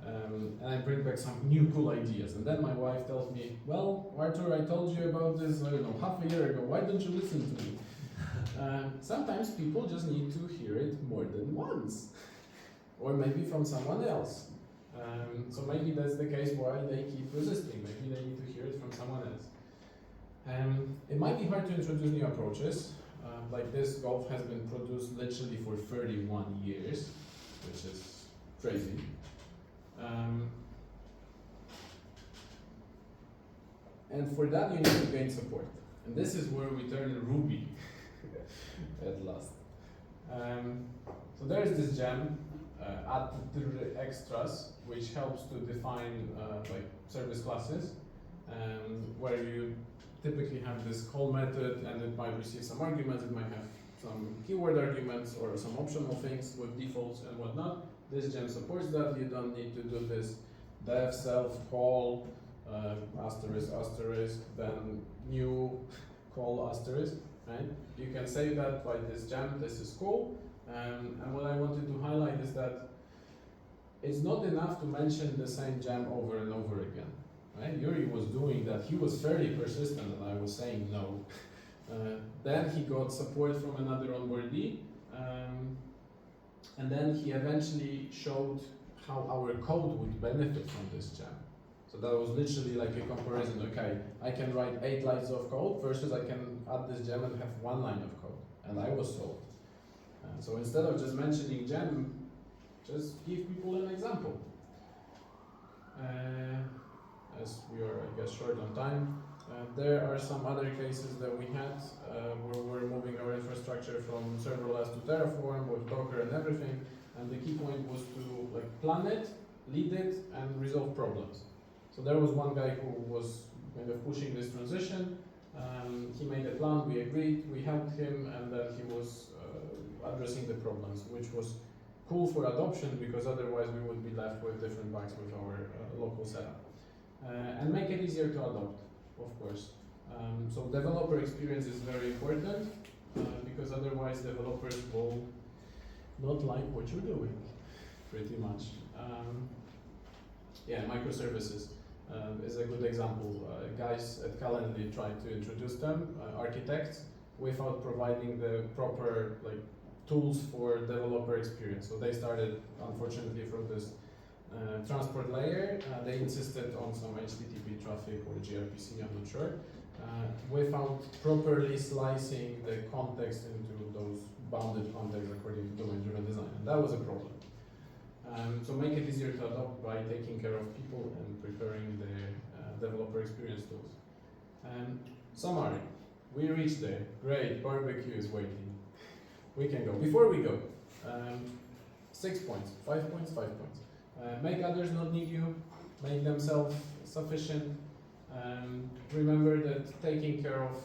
and I bring back some new cool ideas, and then my wife tells me, well, Artur, I told you about this, I don't know, half a year ago, why don't you listen to me? Sometimes people just need to hear it more than once, or maybe from someone else. So maybe that's the case why they keep resisting, maybe they need to hear it from someone else. It might be hard to introduce new approaches, like this golf has been produced literally for 31 years, which is crazy. And for that you need to gain support. And this is where we turn Ruby at last. So there's this gem, add extras, which helps to define like service classes, where you typically have this call method and it might receive some arguments, it might have some keyword arguments or some optional things with defaults and whatnot. This gem supports that. You don't need to do this def self call asterisk asterisk then new call asterisk, right? You can save that by this gem. This is cool. And what I wanted to highlight is that it's not enough to mention the same gem over and over again, right? Yuri was doing that. He was fairly persistent, and I was saying no. Then he got support from another onboardee. And then he eventually showed how our code would benefit from this gem. So that was literally like a comparison. Okay, I can write 8 lines of code versus I can add this gem and have 1 line of code. And I was sold. So instead of just mentioning gem, just give people an example. As we are, I guess, short on time, there are some other cases that we had where we're moving our infrastructure from serverless to Terraform with Docker and everything, and the key point was to like plan it, lead it, and resolve problems. So there was one guy who was kind of pushing this transition. He made a plan, we agreed, we helped him, and then he was addressing the problems, which was cool for adoption because otherwise we would be left with different bugs with our local setup. And make it easier to adopt, of course. So developer experience is very important because otherwise developers will not like what you're doing, pretty much. Yeah, microservices is a good example. Guys at Calendly tried to introduce them, architects, without providing the proper like tools for developer experience. So they started, unfortunately, from this transport layer, they insisted on some HTTP traffic or gRPC, I'm not sure, without properly slicing the context into those bounded contexts according to domain-driven design, and that was a problem. So make it easier to adopt by taking care of people and preparing the developer experience tools. Summary, we reached there, great, barbecue is waiting. We can go. Before we go, 6 points, 5 points, 5 points. Make others not need you, make them self-sufficient. Remember that taking care of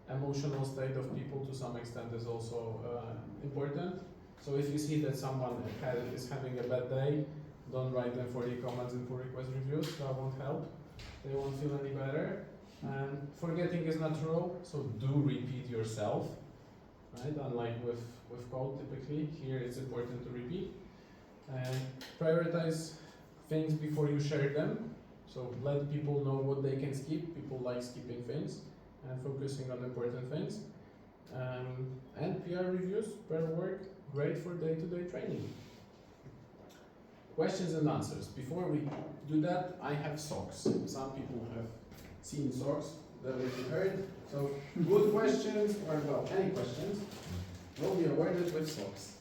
emotional state of people to some extent is also important. So if you see that someone is having a bad day, don't write them 40 comments in pull request reviews, that won't help. They won't feel any better. Forgetting is natural, so do repeat yourself, right? Unlike with code typically, here it's important to repeat. Prioritize things before you share them. So let people know what they can skip. People like skipping things and focusing on important things. And PR reviews, PR work, great for day-to-day training. Questions and answers. Before we do that, I have socks. Some people have seen socks that we prepared. So good questions, or well, any questions, will be awarded with socks.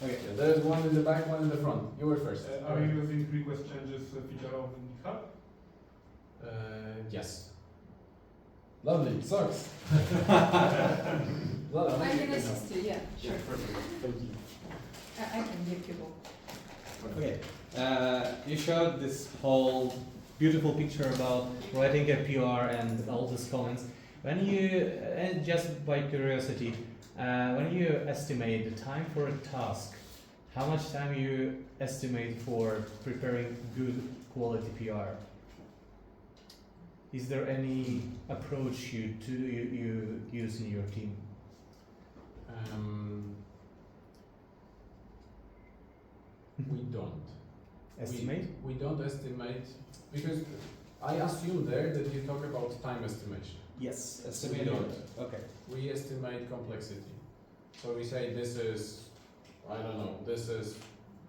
Okay, there's one in the back, one in the front. You were first.
Are you using request changes feature of GitHub?
Yes. Lovely, socks. Well,
I can assist you, yeah,
Sure,
sure.
perfect. Thank you.
I can give people.
Okay, you showed this whole beautiful picture about writing a PR and all these comments. When you, and just by curiosity, when you estimate the time for a task, how much time you estimate for preparing good quality PR? Is there any approach you use in your team?
We don't.
Estimate?
We don't estimate, because I assume there that you talk about time estimation.
Yes,
We
estimate.
don't.
Okay.
We estimate complexity. So we say this is, I don't know, this is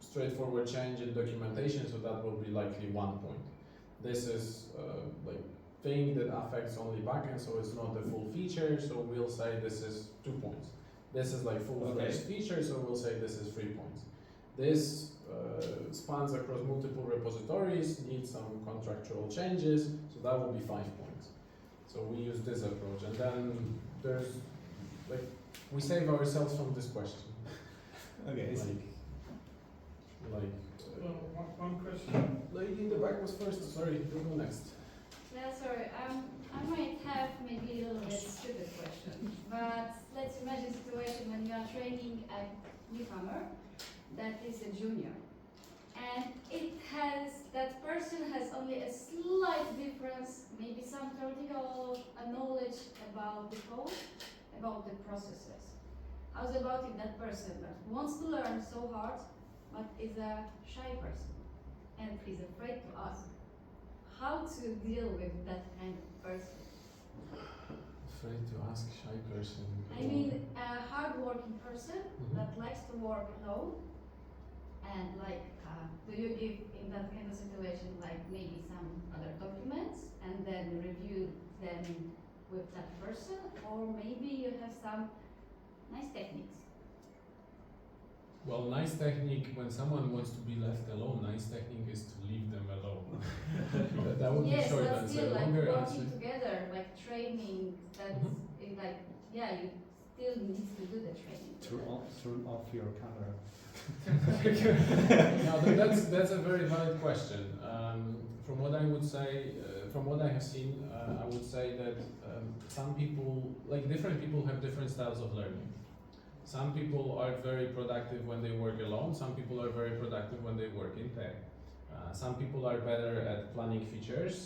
straightforward change in documentation, so that will be likely 1 point. This is like thing that affects only backend, so it's not a full feature, so we'll say this is 2 points. This is like full-fledged feature, so we'll say this is 3 points. This spans across multiple repositories, needs some contractual changes, so that will be 5 points. So we use this approach, and then there's like we save ourselves from this question.
Okay.
One question.
Lady in the back was first. Sorry, you go next.
Yeah, sorry. I might have maybe a little bit stupid question, but let's imagine a situation when you are training a newcomer that is a junior, and that person has only a slight difference, maybe some theoretical knowledge about the code, about the processes. How's about if that person that wants to learn so hard, but is a shy person and is afraid to ask? How to deal with that kind of person?
Afraid to ask shy person.
I mean, a hard-working person
Mhm.
that likes to work alone, and do you give in that kind of situation like maybe some other documents and then review them with that person, or maybe you have some nice techniques?
Well, nice technique when someone wants to be left alone. Nice technique is to leave them alone. that would
Yes,
be short
but
answer.
still like
Longer
working
answer.
together, like training. That's
Mhm.
like you still need to do the training.
Turn off your camera.
No, that's a very valid question. From what I would say, from what I have seen, I would say that some people, like different people, have different styles of learning. Some people are very productive when they work alone. Some people are very productive when they work in pair. Some people are better at planning features.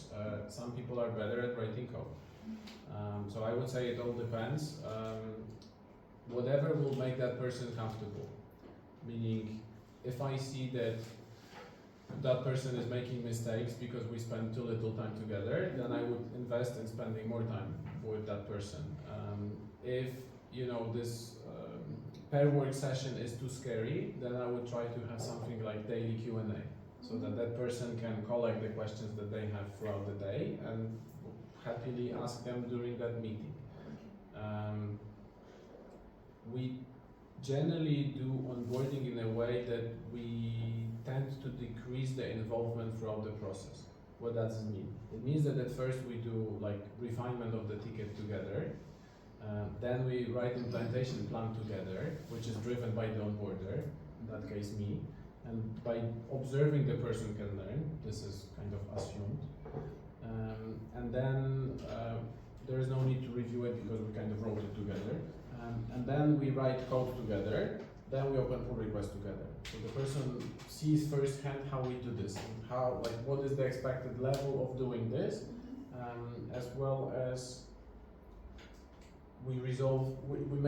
Some people are better at writing code. So I would say it all depends. Whatever will make that person comfortable. Meaning, if I see that that person is making mistakes because we spend too little time together, then I would invest in spending more time with that person. If this per work session is too scary, then I would try to have something like daily Q&A, so that that person can collect the questions that they have throughout the day and happily ask them during that meeting. We generally do onboarding in a way that we tend to decrease the involvement throughout the process. What does it mean? It means that at first we do like refinement of the ticket together, then we write implementation plan together, which is driven by the onboarder, in that case me, and by observing the person can learn, this is kind of assumed. And then there is no need to review it because we kind of wrote it together. And then we write code together, then we open pull request together. So the person sees firsthand how we do this, and how, like, what is the expected level of doing this, as well as we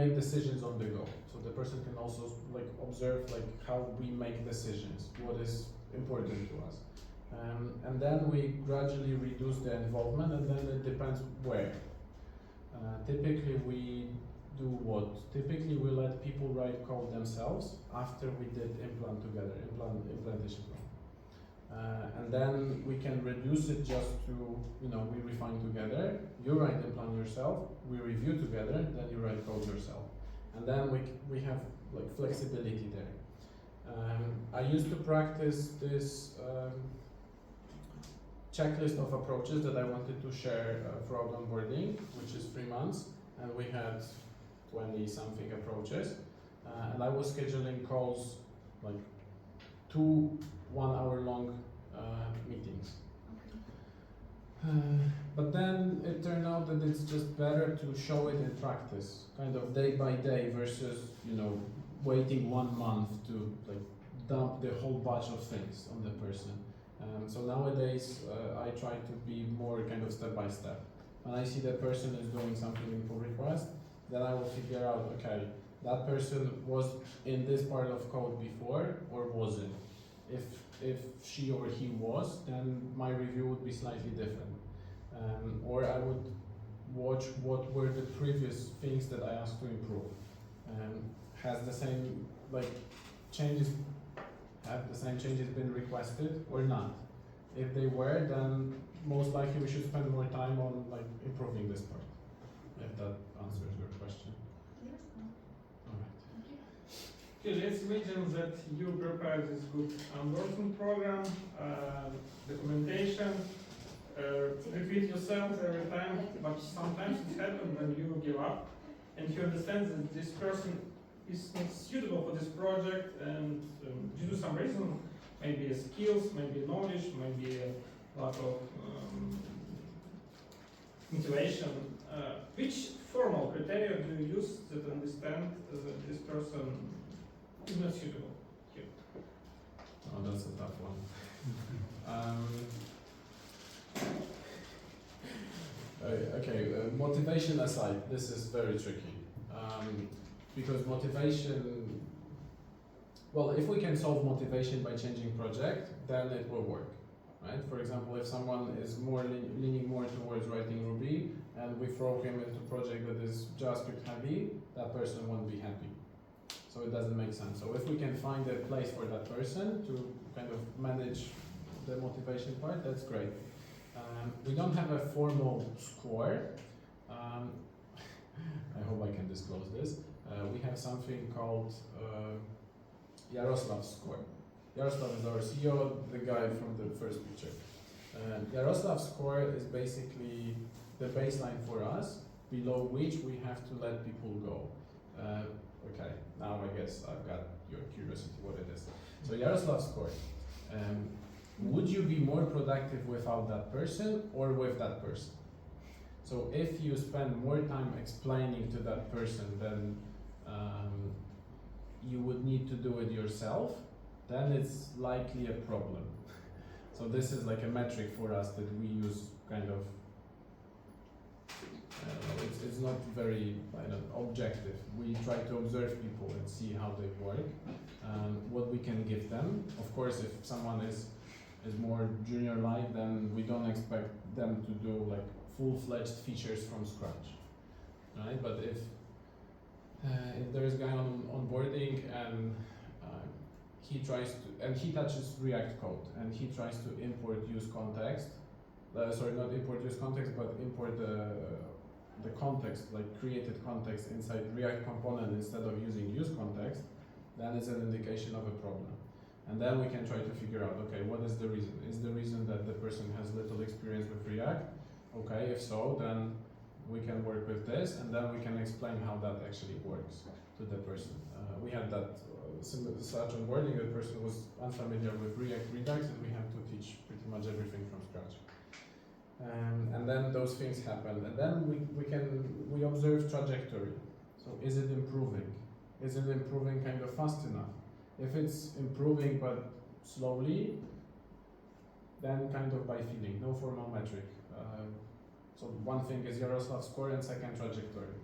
make decisions on the go. So the person can also like observe like how we make decisions, what is important to us. And then we gradually reduce the involvement, and then it depends where. Typically we do what? Typically we let people write code themselves after we did implementation plan. And then we can reduce it just to, you know, we refine together, you write the plan yourself, we review together, then you write code yourself. And then we have like flexibility there. I used to practice this checklist of approaches that I wanted to share throughout onboarding, which is 3 months, and we had 20 something approaches, and I was scheduling calls like 2 1-hour long meetings. But then it turned out that it's just better to show it in practice, kind of day by day, versus, you know, waiting 1 month to like dump the whole batch of things on the person. So nowadays I try to be more kind of step by step. When I see that person is doing something in pull request, then I will figure out, okay, that person was in this part of code before or wasn't. If she or he was, then my review would be slightly different. Or I would watch what were the previous things that I asked to improve. Has the same have the same changes been requested or not? If they were, then most likely we should spend more time on like improving this part. If that answers your question. Alright.
Okay, let's imagine that you prepare this good onboarding program, documentation, repeat yourself every time, but sometimes it happens when you give up and you understand that this person is not suitable for this project, and due to some reason, maybe skills, maybe knowledge, maybe a lack of motivation. Which formal criteria do you use to understand that this person is not suitable here?
Oh, that's a tough one. Okay, motivation aside, this is very tricky. Because motivation, well, if we can solve motivation by changing project, then it will work, right? For example, if someone is more leaning more towards writing Ruby, and we throw him into a project that is JavaScript heavy, that person won't be happy. So it doesn't make sense. So if we can find a place for that person to kind of manage the motivation part, that's great. We don't have a formal score. I hope I can disclose this. We have something called Jaroslav's score. Jaroslav is our CEO, the guy from the first picture. Jaroslav's score is basically the baseline for us, below which we have to let people go. Okay, now I guess I've got your curiosity what it is. So Jaroslav's score. Would you be more productive without that person or with that person? So if you spend more time explaining to that person than you would need to do it yourself, then it's likely a problem. So this is like a metric for us that we use kind of, it's not very objective. We try to observe people and see how they work, what we can give them. Of course, if someone is more junior-like, then we don't expect them to do like full-fledged features from scratch, right? But if if there is a guy on onboarding and he tries to, and he touches React code and he tries to import use context, sorry, not import use context, but import the context, like created context inside React component instead of using use context, then it's an indication of a problem. And then we can try to figure out, okay, what is the reason? Is the reason that the person has little experience with React? Okay, if so, then we can work with this, and then we can explain how that actually works to the person. We had that such onboarding. The person was unfamiliar with React Redux, and we have to teach pretty much everything from scratch. And then those things happen, and then we observe trajectory. So is it improving? Is it improving kind of fast enough? If it's improving but slowly, then kind of by feeling, no formal metric. So one thing is Yaroslav score and second trajectory.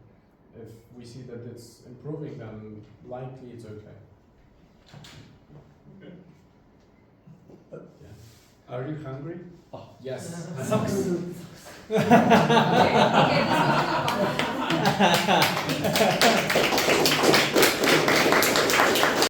If we see that it's improving, then likely it's okay.
Okay.
Yeah.
Are you hungry?
Yes.
Okay, this was a good one.